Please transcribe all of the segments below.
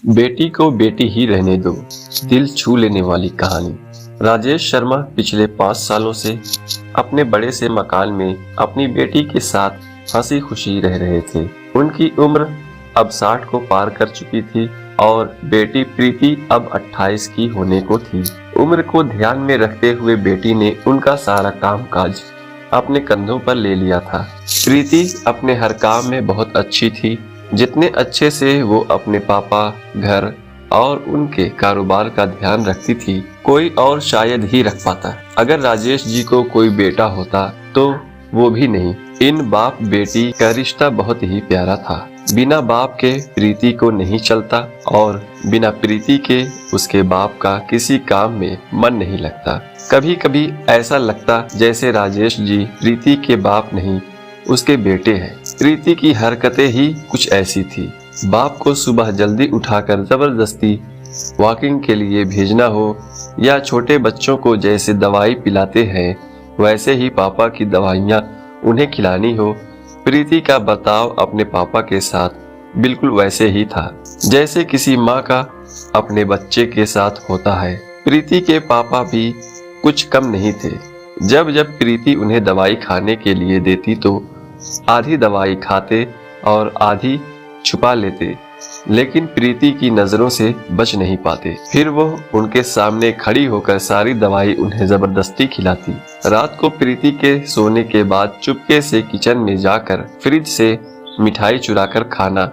बेटी को बेटी ही रहने दो, दिल छू लेने वाली कहानी। राजेश शर्मा पिछले 5 सालों से अपने बड़े से मकान में अपनी बेटी के साथ हंसी खुशी रह रहे थे। उनकी उम्र अब 60 को पार कर चुकी थी और बेटी प्रीति अब 28 की होने को थी। उम्र को ध्यान में रखते हुए बेटी ने उनका सारा काम काज अपने कंधों पर ले लिया था। प्रीति अपने हर काम में बहुत अच्छी थी, जितने अच्छे से वो अपने पापा, घर और उनके कारोबार का ध्यान रखती थी, कोई और शायद ही रख पाता। अगर राजेश जी को कोई बेटा होता तो वो भी नहीं। इन बाप बेटी का रिश्ता बहुत ही प्यारा था। बिना बाप के प्रीति को नहीं चलता और बिना प्रीति के उसके बाप का किसी काम में मन नहीं लगता। कभी कभी ऐसा लगता जैसे राजेश जी प्रीति के बाप नहीं, उसके बेटे हैं। प्रीति की हरकतें ही कुछ ऐसी थी। बाप को सुबह जल्दी उठाकर जबरदस्ती वॉकिंग के लिए भेजना हो या छोटे बच्चों को जैसे दवाई पिलाते हैं वैसे ही पापा की दवाइयाँ उन्हें खिलानी हो, प्रीति का बर्ताव अपने पापा के साथ बिल्कुल वैसे ही था जैसे किसी माँ का अपने बच्चे के साथ होता है। प्रीति के पापा भी कुछ कम नहीं थे। जब जब प्रीति उन्हें दवाई खाने के लिए देती तो आधी दवाई खाते और आधी छुपा लेते, लेकिन प्रीति की नजरों से बच नहीं पाते। फिर वो उनके सामने खड़ी होकर सारी दवाई उन्हें जबरदस्ती खिलाती। रात को प्रीति के सोने के बाद चुपके से किचन में जाकर फ्रिज से मिठाई चुराकर खाना।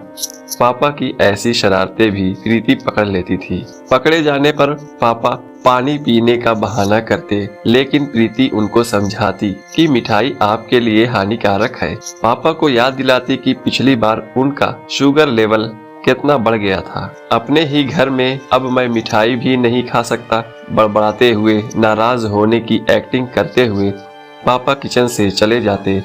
पापा की ऐसी शरारतें भी प्रीति पकड़ लेती थी। पकड़े जाने पर पापा पानी पीने का बहाना करते, लेकिन प्रीति उनको समझाती कि मिठाई आपके लिए हानिकारक है। पापा को याद दिलाती कि पिछली बार उनका शुगर लेवल कितना बढ़ गया था। अपने ही घर में अब मैं मिठाई भी नहीं खा सकता। बड़बड़ाते हुए, नाराज होने की एक्टिंग करते हुए पापा किचन से चले जाते।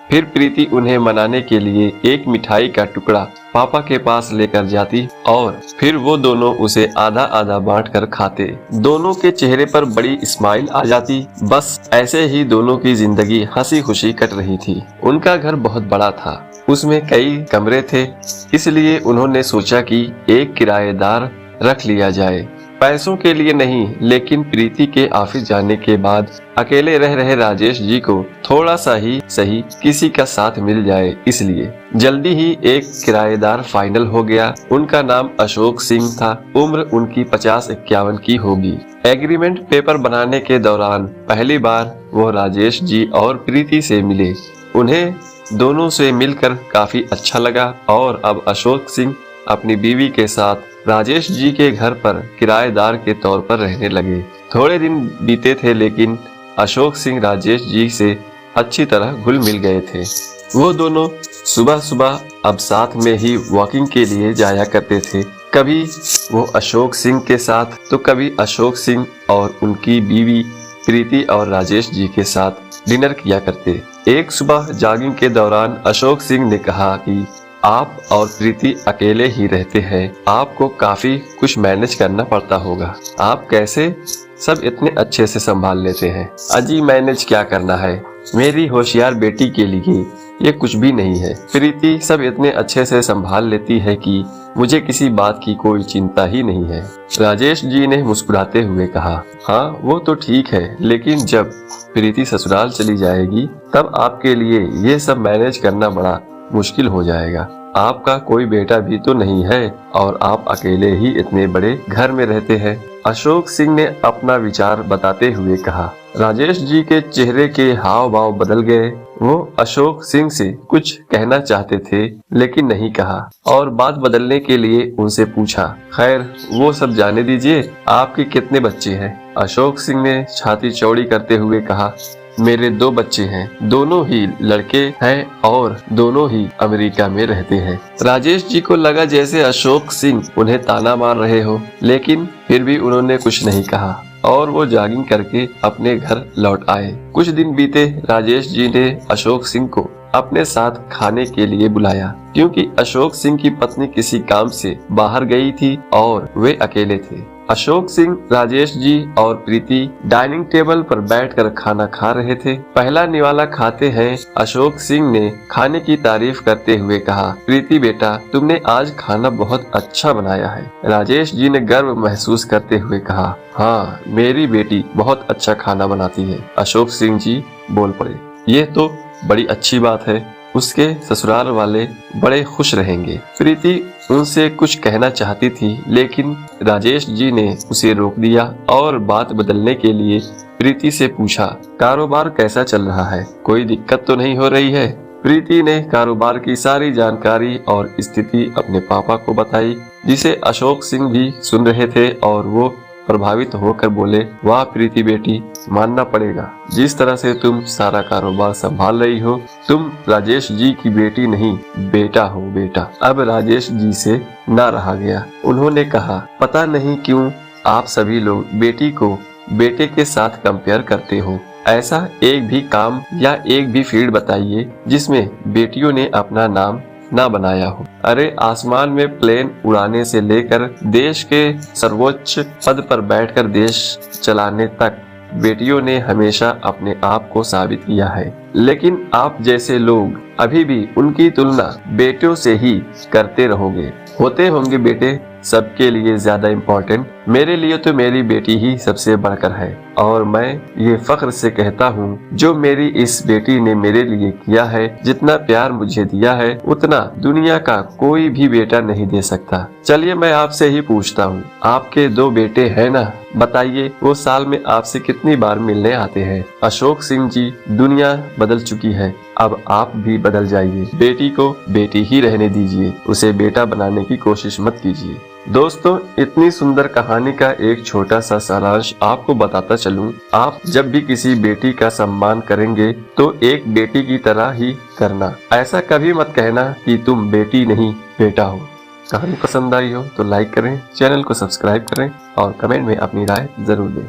फिर प्रीति उन्हें मनाने के लिए एक मिठाई का टुकड़ा पापा के पास लेकर जाती और फिर वो दोनों उसे आधा आधा बांटकर खाते। दोनों के चेहरे पर बड़ी स्माइल आ जाती। बस ऐसे ही दोनों की जिंदगी हंसी खुशी कट रही थी। उनका घर बहुत बड़ा था, उसमें कई कमरे थे, इसलिए उन्होंने सोचा कि एक किराएदार रख लिया जाए। पैसों के लिए नहीं, लेकिन प्रीति के ऑफिस जाने के बाद अकेले रह रहे राजेश जी को थोड़ा सा ही सही किसी का साथ मिल जाए, इसलिए जल्दी ही एक किराएदार फाइनल हो गया। उनका नाम अशोक सिंह था। उम्र उनकी 50-51 की होगी। एग्रीमेंट पेपर बनाने के दौरान पहली बार वो राजेश जी और प्रीति से मिले। उन्हें दोनों से मिलकर काफी अच्छा लगा और अब अशोक सिंह अपनी बीवी के साथ राजेश जी के घर पर किराएदार के तौर पर रहने लगे। थोड़े दिन बीते थे, लेकिन अशोक सिंह राजेश जी से अच्छी तरह घुल मिल गए थे। वो दोनों सुबह सुबह अब साथ में ही वॉकिंग के लिए जाया करते थे। कभी वो अशोक सिंह के साथ तो कभी अशोक सिंह और उनकी बीवी प्रीति और राजेश जी के साथ डिनर किया करते। एक सुबह जॉगिंग के दौरान अशोक सिंह ने कहा कि आप और प्रीति अकेले ही रहते हैं, आपको काफी कुछ मैनेज करना पड़ता होगा। आप कैसे सब इतने अच्छे से संभाल लेते हैं? अजी मैनेज क्या करना है, मेरी होशियार बेटी के लिए ये कुछ भी नहीं है। प्रीति सब इतने अच्छे से संभाल लेती है कि मुझे किसी बात की कोई चिंता ही नहीं है। राजेश जी ने मुस्कुराते हुए कहा, हाँ वो तो ठीक है, लेकिन जब प्रीति ससुराल चली जाएगी तब आपके लिए ये सब मैनेज करना बड़ा मुश्किल हो जाएगा। आपका कोई बेटा भी तो नहीं है और आप अकेले ही इतने बड़े घर में रहते हैं। अशोक सिंह ने अपना विचार बताते हुए कहा। राजेश जी के चेहरे के हाव भाव बदल गए। वो अशोक सिंह से कुछ कहना चाहते थे, लेकिन नहीं कहा और बात बदलने के लिए उनसे पूछा, खैर वो सब जाने दीजिए, आपके कितने बच्चे हैं? अशोक सिंह ने छाती चौड़ी करते हुए कहा, मेरे 2 बच्चे हैं, दोनों ही लड़के हैं और दोनों ही अमेरिका में रहते हैं। राजेश जी को लगा जैसे अशोक सिंह उन्हें ताना मार रहे हो, लेकिन फिर भी उन्होंने कुछ नहीं कहा और वो जॉगिंग करके अपने घर लौट आए। कुछ दिन बीते। राजेश जी ने अशोक सिंह को अपने साथ खाने के लिए बुलाया, क्योंकि अशोक सिंह की पत्नी किसी काम से बाहर गई थी और वे अकेले थे। अशोक सिंह, राजेश जी और प्रीति डाइनिंग टेबल पर बैठकर खाना खा रहे थे। पहला निवाला खाते हैं अशोक सिंह ने खाने की तारीफ करते हुए कहा, प्रीति बेटा, तुमने आज खाना बहुत अच्छा बनाया है। राजेश जी ने गर्व महसूस करते हुए कहा, हाँ, मेरी बेटी बहुत अच्छा खाना बनाती है। अशोक सिंह जी बोल पड़े, ये तो बड़ी अच्छी बात है, उसके ससुराल वाले बड़े खुश रहेंगे। प्रीति उनसे कुछ कहना चाहती थी, लेकिन राजेश जी ने उसे रोक दिया और बात बदलने के लिए प्रीति से पूछा, कारोबार कैसा चल रहा है? कोई दिक्कत तो नहीं हो रही है? प्रीति ने कारोबार की सारी जानकारी और स्थिति अपने पापा को बताई, जिसे अशोक सिंह भी सुन रहे थे और वो प्रभावित होकर बोले, वाह प्रीति बेटी, मानना पड़ेगा, जिस तरह से तुम सारा कारोबार संभाल रही हो, तुम राजेश जी की बेटी नहीं, बेटा हो बेटा। अब राजेश जी से ना रहा गया। उन्होंने कहा, पता नहीं क्यों आप सभी लोग बेटी को बेटे के साथ कंपेयर करते हो। ऐसा एक भी काम या एक भी फील्ड बताइए जिसमें बेटियों ने अपना नाम ना बनाया हो। अरे आसमान में प्लेन उड़ाने से लेकर देश के सर्वोच्च पद पर बैठकर देश चलाने तक बेटियों ने हमेशा अपने आप को साबित किया है, लेकिन आप जैसे लोग अभी भी उनकी तुलना बेटों से ही करते रहोगे। होते होंगे बेटे सबके लिए ज्यादा इम्पोर्टेंट, मेरे लिए तो मेरी बेटी ही सबसे बढ़कर है और मैं ये फख्र से कहता हूँ, जो मेरी इस बेटी ने मेरे लिए किया है, जितना प्यार मुझे दिया है, उतना दुनिया का कोई भी बेटा नहीं दे सकता। चलिए मैं आपसे ही पूछता हूँ, आपके 2 बेटे हैं ना? बताइए वो साल में आपसे कितनी बार मिलने आते हैं? अशोक सिंह जी, दुनिया बदल चुकी है, अब आप भी बदल जाइए। बेटी को बेटी ही रहने दीजिए, उसे बेटा बनाने की कोशिश मत कीजिए। दोस्तों, इतनी सुंदर कहानी का एक छोटा सा सारांश आपको बताता चलूं, आप जब भी किसी बेटी का सम्मान करेंगे तो एक बेटी की तरह ही करना। ऐसा कभी मत कहना कि तुम बेटी नहीं बेटा हो। कहानी पसंद आई हो तो लाइक करें, चैनल को सब्सक्राइब करें और कमेंट में अपनी राय जरूर दें।